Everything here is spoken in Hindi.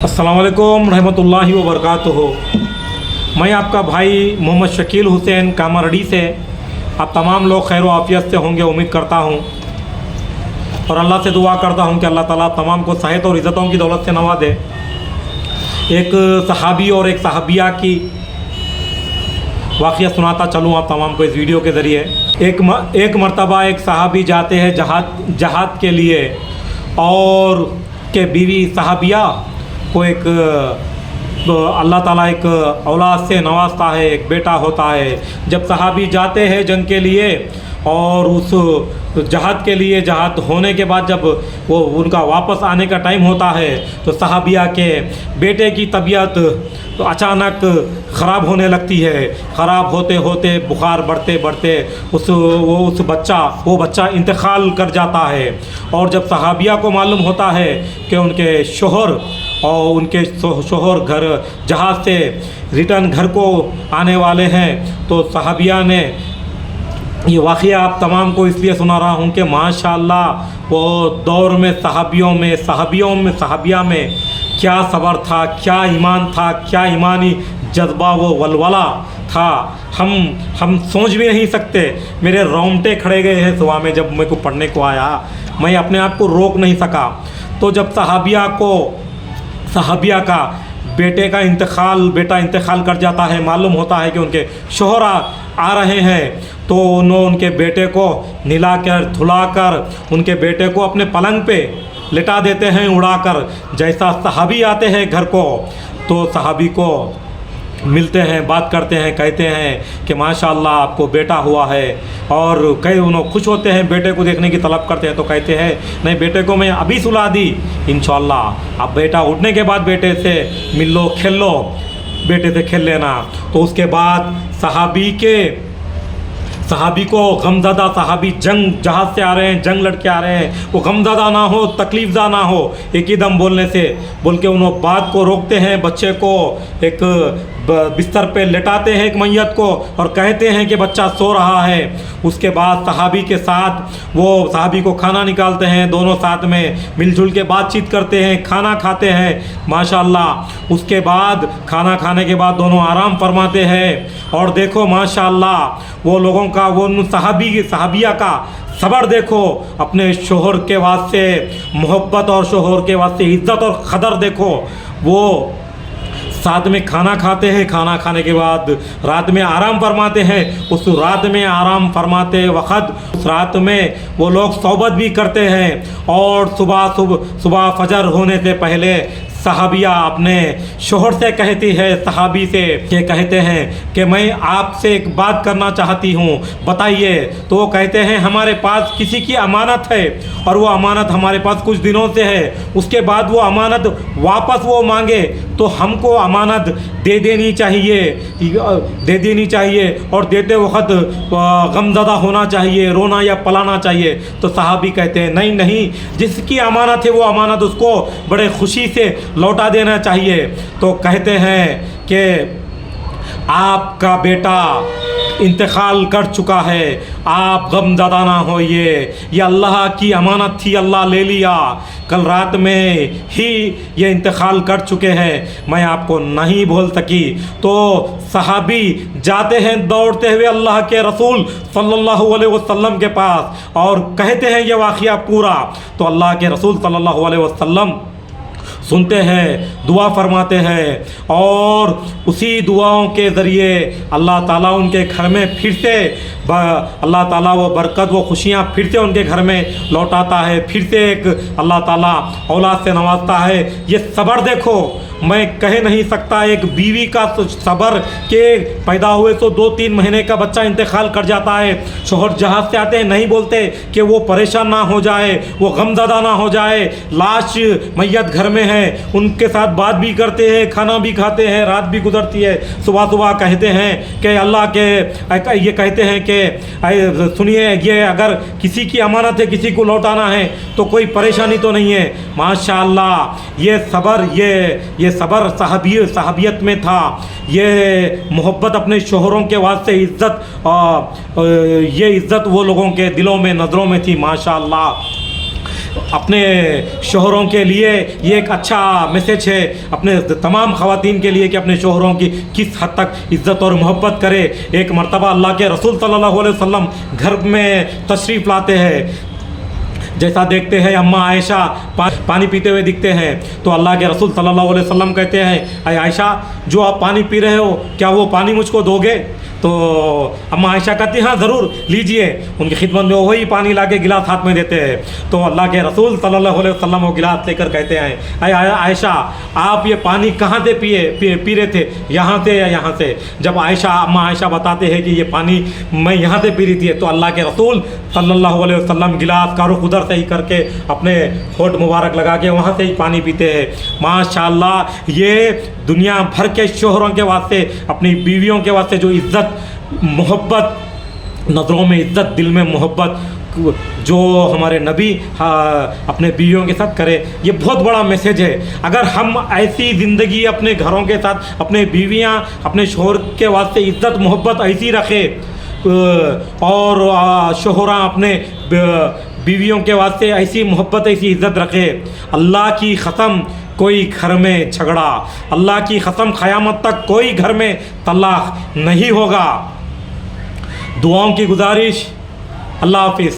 अस्सलाम वालेकुम रहमतुल्लाहि व बरकातुहू। मैं आपका भाई मोहम्मद शकील हुसैन कामारडी से। आप तमाम लोग खैर आफियत से होंगे उम्मीद करता हूँ, और अल्लाह से दुआ करता हूँ कि अल्लाह ताला तमाम को सेहत और इज़्ज़तों की दौलत से नवाजे। एक सहाबी और एक सहाबिया की वाक़िया सुनाता चलूँ आप तमाम को इस वीडियो के ज़रिए। एक मरतबा एक सहाबी जाते हैं जहाद के लिए, और के बीवी सहाबिया को एक अल्लाह ताला एक औलाद से नवाजता है, एक बेटा होता है। जब सहाबी जाते हैं जंग के लिए, और उस जहाद के लिए जहाद होने के बाद जब वो उनका वापस आने का टाइम होता है, तो सहाबिया के बेटे की तबीयत तो अचानक ख़राब होने लगती है। ख़राब होते होते बुखार बढ़ते बढ़ते उस बच्चा इंतकाल कर जाता है। और जब सहाबिया को मालूम होता है कि उनके शोहर घर जहाज़ से रिटर्न घर को आने वाले हैं, तो सहाबिया ने ये वाक़िया आप तमाम को इसलिए सुना रहा हूँ कि माशाअल्लाह वो दौर में सहाबिया में क्या सब्र था, क्या ईमान था, क्या ईमानी जज्बा वो वलवला था, हम सोच भी नहीं सकते। मेरे रोंगटे खड़े गए हैं सुबह में जब मेरे को पढ़ने को आया, मैं अपने आप को रोक नहीं सका। तो जब सहाबिया का बेटा इंतकाल कर जाता है, मालूम होता है कि उनके शोहर आ रहे हैं, तो उन्होंने उनके बेटे को नहलाकर धुलाकर उनके बेटे को अपने पलंग पे लिटा देते हैं उड़ाकर। जैसा सहाबी आते हैं घर को, तो सहाबी को मिलते हैं, बात करते हैं, कहते हैं कि माशाअल्लाह आपको बेटा हुआ है, और कई उन्होंने खुश होते हैं, बेटे को देखने की तलब करते हैं। तो कहते हैं नहीं, बेटे को मैं अभी सुला दी, इंशाअल्लाह अब बेटा उठने के बाद बेटे से मिल लो, खेल लो, बेटे से खेल लेना। तो उसके बाद सहाबी को गमज़दा, सहाबी जहाज़ से आ रहे हैं, जंग लड़के आ रहे हैं, वो गमज़दा ना हो, तकलीफ़दा ना हो, एक ही दम बोलने से बोल के उन्होंने बात को रोकते हैं। बच्चे को एक बिस्तर पे लेटाते हैं, एक मैयत को, और कहते हैं कि बच्चा सो रहा है। उसके बाद सहाबी के साथ वो सहाबी को खाना निकालते हैं, दोनों साथ में मिलजुल के बातचीत करते हैं, खाना खाते हैं माशाअल्लाह। उसके बाद खाना खाने के बाद दोनों आराम फरमाते हैं। और देखो माशाअल्लाह वो लोगों का, वो सहाबिया का सब्र देखो, अपने शोहर के वास्ते मोहब्बत और शोहर के वास्ते इज़्ज़त और क़दर देखो। वो साथ में खाना खाते हैं, खाना खाने के बाद रात में आराम फरमाते हैं। उस रात में आराम फरमाते वक़्त उस रात में वो लोग सौबत भी करते हैं, और सुबह फजर होने से पहले सहाबिया अपने शोहर से कहती है, सहाबी से कि कहते हैं कि मैं आपसे एक बात करना चाहती हूँ, बताइए। तो वो कहते हैं हमारे पास किसी की अमानत है, और वो अमानत हमारे पास कुछ दिनों से है, उसके बाद वो अमानत वापस वो मांगे तो हमको अमानत दे देनी चाहिए, और देते वक्त गमज़दा होना चाहिए, रोना या पलाना चाहिए। तो सहाबी कहते हैं नहीं, जिसकी अमानत है वो अमानत उसको बड़े खुशी से लौटा देना चाहिए। तो कहते हैं कि आपका बेटा इंतकाल कर चुका है, आप गमज़दा ना होइए, ये अल्लाह की अमानत थी, अल्लाह ले लिया, कल रात में ही ये इंतकाल कर चुके हैं, मैं आपको नहीं बोल सकी। तो सहाबी जाते हैं दौड़ते हुए अल्लाह के रसूल सल्लल्लाहु अलैहि वसल्लम के पास, और कहते हैं ये वाक़िया पूरा। तो अल्लाह के रसूल सल्लल्लाहु अलैहि वसल्लम सुनते हैं, दुआ फरमाते हैं, और उसी दुआओं के ज़रिए अल्लाह ताला उनके घर में फिर से अल्लाह ताला वो बरकत, वो खुशियाँ फिर से उनके घर में लौटाता है, फिर से एक अल्लाह ताला औलाद से नवाजता है। ये सब्र देखो, मैं कह नहीं सकता। एक बीवी का सब्र के पैदा हुए तो 2-3 महीने का बच्चा इंतकाल कर जाता है, शोहर जहाज़ से आते हैं, नहीं बोलते कि वो परेशान ना हो जाए, वो गमज़दा ना हो जाए, लाश मैयत घर में है, उनके साथ बात भी करते हैं, खाना भी खाते हैं, रात भी गुजरती है, सुबह कहते हैं कि अल्लाह के ये कहते हैं कि सुनिए, ये अगर किसी की अमानत है, किसी को लौटाना है तो कोई परेशानी तो नहीं है। माशाअल्लाह ये सब्र सहाबियत में था, ये मोहब्बत अपने शोहरों के वास्ते ये इज़्ज़त वो लोगों के दिलों में, नज़रों में थी माशाअल्लाह। अपने शोहरों के लिए ये एक अच्छा मैसेज है अपने तमाम ख़वातीन के लिए कि अपने शोहरों की किस हद तक इज़्ज़त और मोहब्बत करे। एक मर्तबा अल्लाह के रसूल सल्लल्लाहु अलैहि वसल्लम घर में तशरीफ़ लाते हैं, जैसा देखते हैं अम्मा आयशा पानी पीते हुए दिखते हैं तो अल्लाह के रसूल सल्लल्लाहु अलैहि वसल्लम कहते हैं, अय आयशा जो आप पानी पी रहे हो क्या वो पानी मुझको दोगे? तो अम्मा आयशा कहती हाँ ज़रूर लीजिए। उनकी खिदमत में वही पानी ला के गिलास हाथ में देते हैं तो अल्लाह के रसूल सल्लल्लाहु अलैहि वसल्लम वो गिलास लेकर कहते हैं, अय आयशा आप ये पानी कहाँ से पी रहे थे, यहाँ से या यहाँ से? जब अम्मा आयशा बताते हैं कि ये पानी मैं यहाँ से पी रही थी तो अल्लाह के रसूल सल्लल्लाहु अलैहि वसल्लम गिलास का रुख उधर से ही करके अपने होठ मुबारक लगा के वहाँ से ही पानी पीते हैं। माशाअल्लाह ये दुनिया भर के शोहरों के वास्ते अपनी बीवियों के वास्ते जो इज़्ज़त मोहब्बत, नज़रों में इज़्ज़त दिल में मोहब्बत जो हमारे नबी अपने बीवियों के साथ करे, ये बहुत बड़ा मैसेज है। अगर हम ऐसी ज़िंदगी अपने घरों के साथ अपने बीवियां अपने शोहर के वास्ते इज़्ज़त मोहब्बत ऐसी रखें और शोहरा अपने बीवियों के वास्ते ऐसी मोहब्बत ऐसी इज़्ज़त रखे, अल्लाह की कसम कोई घर में झगड़ा, अल्लाह की कसम क़यामत तक कोई घर में तलाक़ नहीं होगा। दुआओं की गुजारिश। अल्लाह हाफ़िज़।